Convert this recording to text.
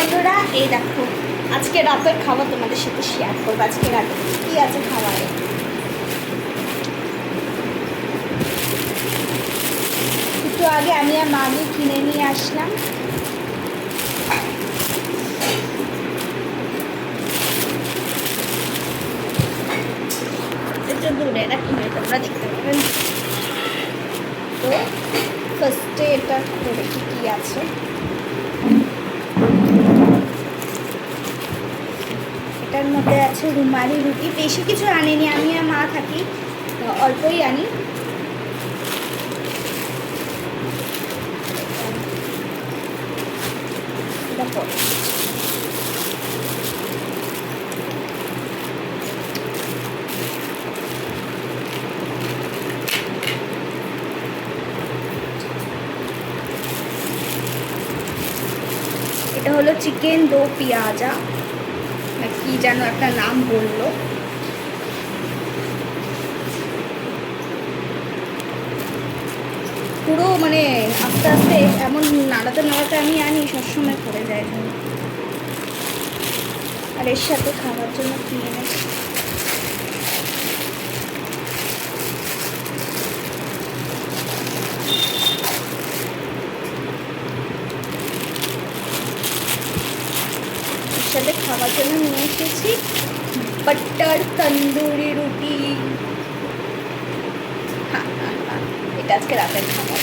বন্ধুরা, এই দেখো আজকে রাতের খাবার তোমাদের সাথে শেয়ার করবো। আজকে রাতে কী আছে খাবারে। একটু আগে আমি আর মাকে কিনে নিয়ে আসলাম। একটু দূরে রাখি, তোমরা দেখতে পাবেন। তো ফার্স্টে এটা করে কী আছে। এটার মধ্যে আছে রুমালি রুটি। বেশি কিছু আনিনি, আমি আর মা থাকি, অল্পই আনি। এটা হলো চিকেন দো পিয়াজা, কি যেন একটা নাম বললো। পুরো মানে আস্তে আস্তে এমন নাড়াতে নাড়াতে আমি আনি, সবসময় পড়ে যায়। আর এর সাথে খাবার জন্য কি এনেছি, এর সাথে খাবার জন্য নিয়ে এসেছি বাটার তন্দুরি রুটি। এটা আজকে রাতের খাবার।